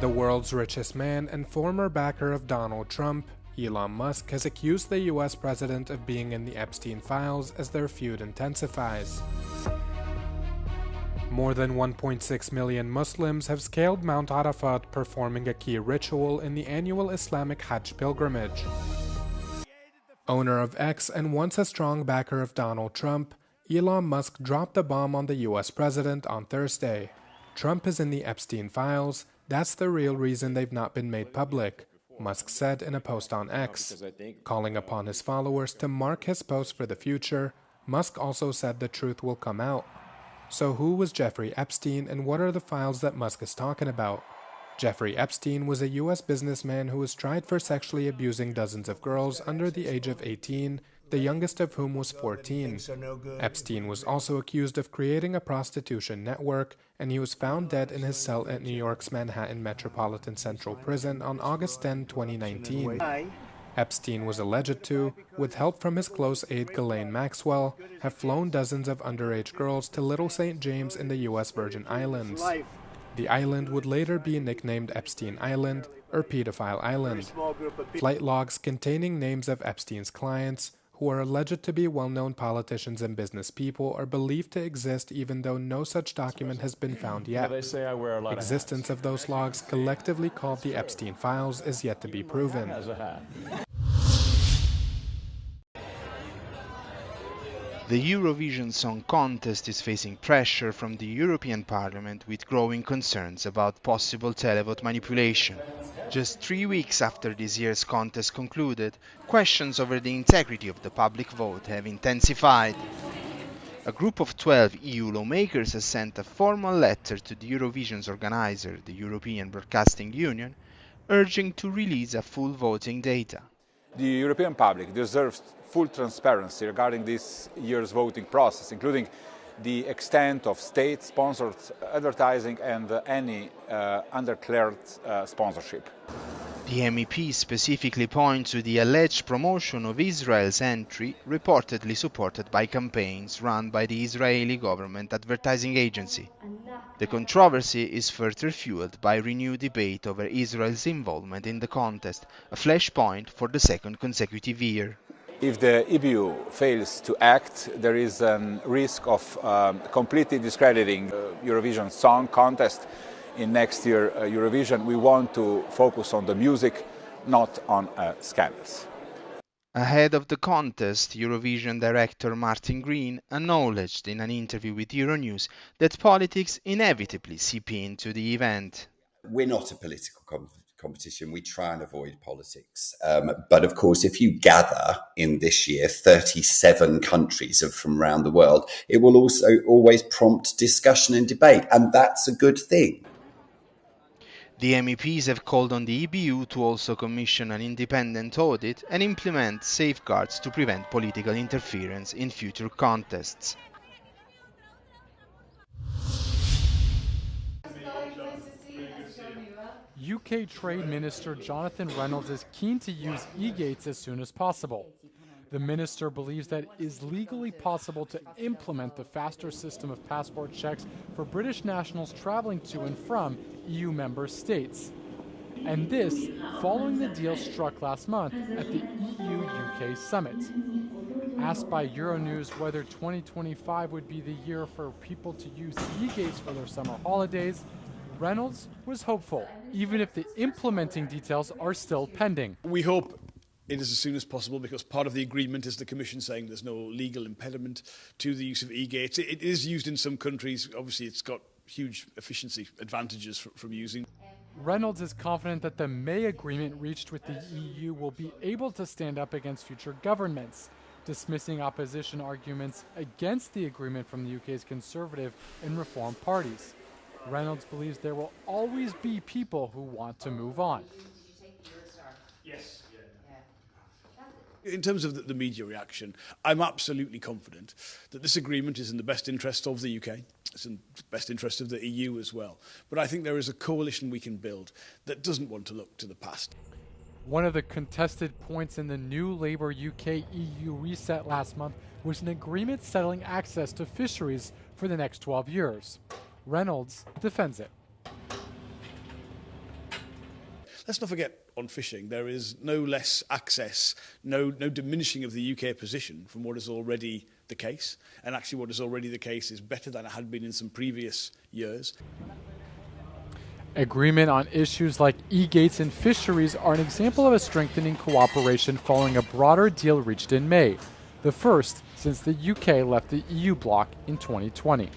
The world's richest man and former backer of Donald Trump, Elon Musk, has accused the US president of being in the Epstein files as their feud intensifies. More than 1.6 million Muslims have scaled Mount Arafat, performing a key ritual in the annual Islamic Hajj pilgrimage. Owner of X and once a strong backer of Donald Trump, Elon Musk dropped the bomb on the US president on Thursday. Trump is in the Epstein files. That's the real reason they've not been made public, Musk said in a post on X. Calling upon his followers to mark his post for the future, Musk also said the truth will come out. So who was Jeffrey Epstein and what are the files that Musk is talking about? Jeffrey Epstein was a U.S. businessman who was tried for sexually abusing dozens of girls under the age of 18, the youngest of whom was 14. Epstein was also accused of creating a prostitution network, and he was found dead in his cell at New York's Manhattan Metropolitan Central Prison on August 10, 2019. Epstein was alleged to, with help from his close aide Ghislaine Maxwell, have flown dozens of underage girls to Little St. James in the U.S. Virgin Islands. The island would later be nicknamed Epstein Island or Pedophile Island. Flight logs containing names of Epstein's clients, who are alleged to be well-known politicians and business people, are believed to exist even though no such document has been found yet. Existence of those logs, collectively called the Epstein files, is yet to be proven. The Eurovision Song Contest is facing pressure from the European Parliament with growing concerns about possible televote manipulation. Just 3 weeks after this year's contest concluded, questions over the integrity of the public vote have intensified. A group of 12 EU lawmakers has sent a formal letter to the Eurovision's organizer, the European Broadcasting Union, urging to release a full voting data. The European public deserves full transparency regarding this year's voting process, including the extent of state-sponsored advertising and any undeclared sponsorship. The MEPs specifically point to the alleged promotion of Israel's entry, reportedly supported by campaigns run by the Israeli government advertising agency. The controversy is further fueled by renewed debate over Israel's involvement in the contest, a flashpoint for the second consecutive year. If the EBU fails to act, there is a risk of completely discrediting the Eurovision Song Contest in next year's Eurovision. We want to focus on the music, not on scandals. Ahead of the contest, Eurovision director Martin Green acknowledged in an interview with Euronews that politics inevitably seep into the event. We're not a political competition. We try and avoid politics. But of course, if you gather in this year 37 countries from around the world, it will also always prompt discussion and debate, and that's a good thing. The MEPs have called on the EBU to also commission an independent audit and implement safeguards to prevent political interference in future contests. UK Trade Minister Jonathan Reynolds is keen to use EGates as soon as possible. The minister believes that it is legally possible to implement the faster system of passport checks for British nationals traveling to and from EU member states. And this following the deal struck last month at the EU-UK summit. Asked by Euronews whether 2025 would be the year for people to use EGates for their summer holidays, Reynolds was hopeful, even if the implementing details are still pending. We hope it is as soon as possible, because part of the agreement is the Commission saying there's no legal impediment to the use of EGates. It is used in some countries. Obviously, it's got huge efficiency advantages from using. Reynolds is confident that the May agreement reached with the EU will be able to stand up against future governments, dismissing opposition arguments against the agreement from the UK's Conservative and Reform parties. Reynolds believes there will always be people who want to move on. Yes. In terms of the media reaction, I'm absolutely confident that this agreement is in the best interest of the UK. It's in the best interest of the EU as well. But I think there is a coalition we can build that doesn't want to look to the past. One of the contested points in the new Labour UK-EU reset last month was an agreement settling access to fisheries for the next 12 years. Reynolds defends it. Let's not forget on fishing, there is no less access, no diminishing of the UK position from what is already the case. And actually what is already the case is better than it had been in some previous years. Agreement on issues like EGates and fisheries are an example of a strengthening cooperation following a broader deal reached in May, the first since the UK left the EU bloc in 2020.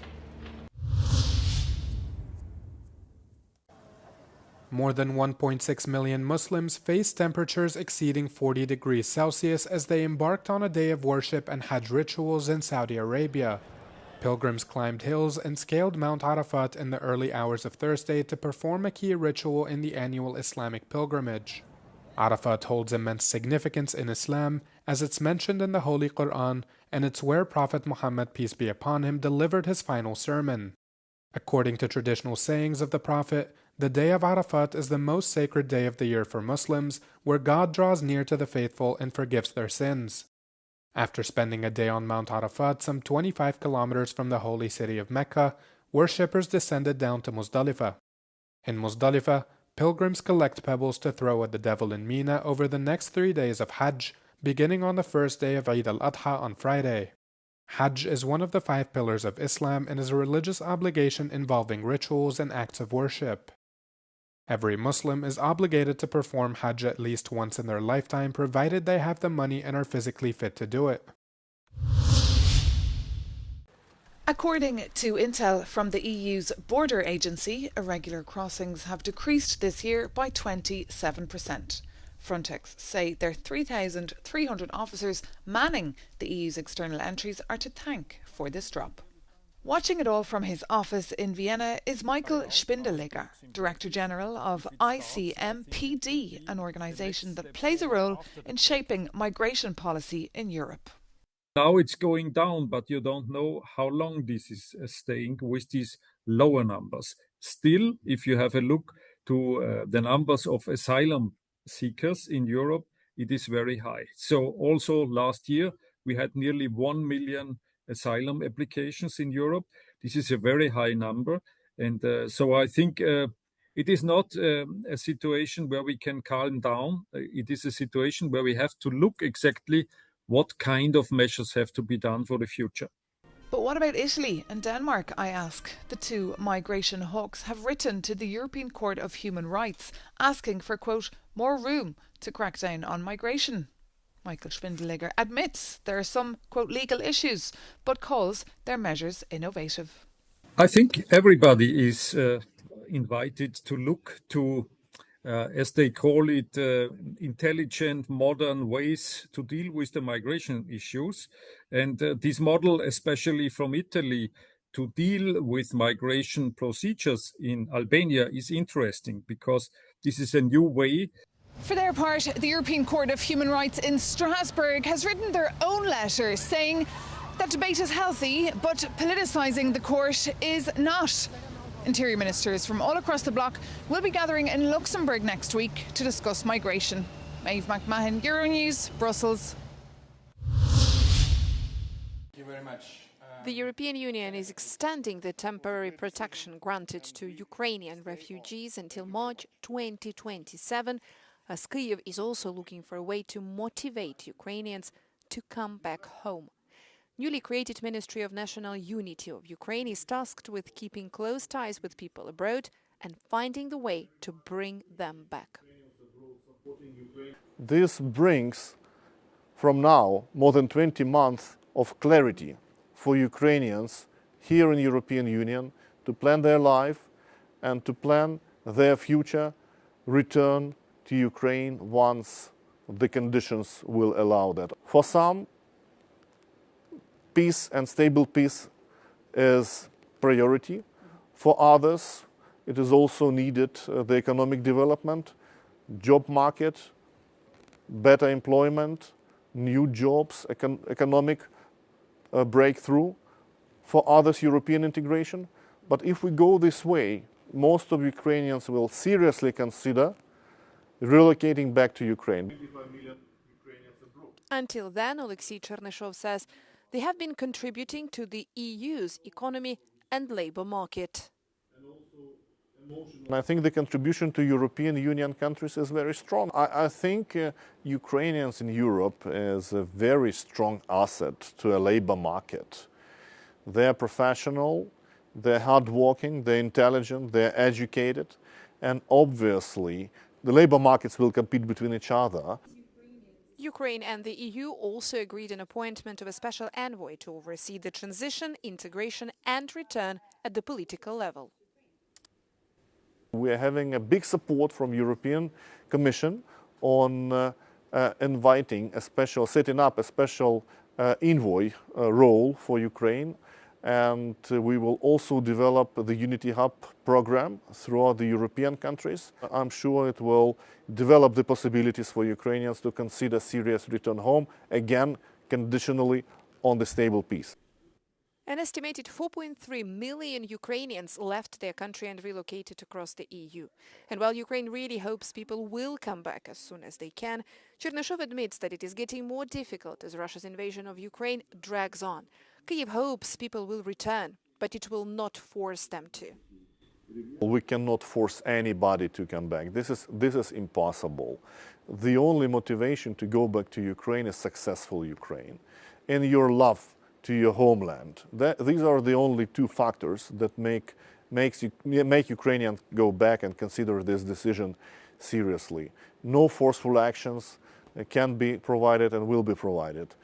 More than 1.6 million Muslims faced temperatures exceeding 40 degrees Celsius as they embarked on a day of worship and Hajj rituals in Saudi Arabia. Pilgrims climbed hills and scaled Mount Arafat in the early hours of Thursday to perform a key ritual in the annual Islamic pilgrimage. Arafat holds immense significance in Islam, as it's mentioned in the Holy Quran, and it's where Prophet Muhammad, peace be upon him, delivered his final sermon. According to traditional sayings of the Prophet, the day of Arafat is the most sacred day of the year for Muslims, where God draws near to the faithful and forgives their sins. After spending a day on Mount Arafat, some 25 kilometers from the holy city of Mecca, worshippers descended down to Muzdalifah. In Muzdalifah, pilgrims collect pebbles to throw at the devil in Mina over the next 3 days of Hajj, beginning on the first day of Eid al-Adha on Friday. Hajj is one of the 5 pillars of Islam and is a religious obligation involving rituals and acts of worship. Every Muslim is obligated to perform Hajj at least once in their lifetime, provided they have the money and are physically fit to do it. According to intel from the EU's border agency, irregular crossings have decreased this year by 27%. Frontex say their 3,300 officers manning the EU's external entries are to thank for this drop. Watching it all from his office in Vienna is Michael Spindelegger, Director General of ICMPD, an organisation that plays a role in shaping migration policy in Europe. Now it's going down, but you don't know how long this is staying with these lower numbers. Still, if you have a look to the numbers of asylum seekers in Europe, it is very high. So also last year, we had nearly 1 million asylum applications in Europe. This is a very high number. And so I think it is not a situation where we can calm down. It is a situation where we have to look exactly what kind of measures have to be done for the future. But what about Italy and Denmark, I ask? The two migration hawks have written to the European Court of Human Rights asking for, quote, more room to crack down on migration. Michael Spindelegger admits there are some, quote, legal issues, but calls their measures innovative. I think everybody is invited to look to, as they call it, intelligent, modern ways to deal with the migration issues. And this model, especially from Italy, to deal with migration procedures in Albania is interesting because this is a new way. For their part, the European Court of Human Rights in Strasbourg has written their own letter saying that debate is healthy, but politicising the court is not. Interior ministers from all across the bloc will be gathering in Luxembourg next week to discuss migration. Maeve McMahon, Euronews, Brussels. Thank you very much. The European Union is extending the temporary protection granted to Ukrainian refugees until March 2027, as Kyiv is also looking for a way to motivate Ukrainians to come back home. Newly created Ministry of National Unity of Ukraine is tasked with keeping close ties with people abroad and finding the way to bring them back. This brings, from now, more than 20 months of clarity for Ukrainians here in the European Union to plan their life and to plan their future return to Ukraine once the conditions will allow that. For some, peace and stable peace is priority. For others, it is also needed the economic development, job market, better employment, new jobs, economic breakthrough. For others, European integration. But if we go this way, most of Ukrainians will seriously consider relocating back to Ukraine. Until then, Alexei Chernyshov says they have been contributing to the EU's economy and labour market. And I think the contribution to European Union countries is very strong. I think Ukrainians in Europe is a very strong asset to a labor market. They're professional, they're hardworking, they're intelligent, they're educated, and obviously the labor markets will compete between each other. Ukraine and the EU also agreed an appointment of a special envoy to oversee the transition, integration and return at the political level. We are having a big support from European Commission on setting up a special envoy role for Ukraine, and we will also develop the Unity Hub program throughout the European countries. I'm sure it will develop the possibilities for Ukrainians to consider serious return home, again, conditionally on the stable peace. An estimated 4.3 million Ukrainians left their country and relocated across the EU. And while Ukraine really hopes people will come back as soon as they can, Chernyshov admits that it is getting more difficult as Russia's invasion of Ukraine drags on. Kyiv hopes people will return, but it will not force them to. We cannot force anybody to come back. This is impossible. The only motivation to go back to Ukraine is successful Ukraine and your love to your homeland. These are the only two factors that make Ukrainians go back and consider this decision seriously. No forceful actions can be provided and will be provided.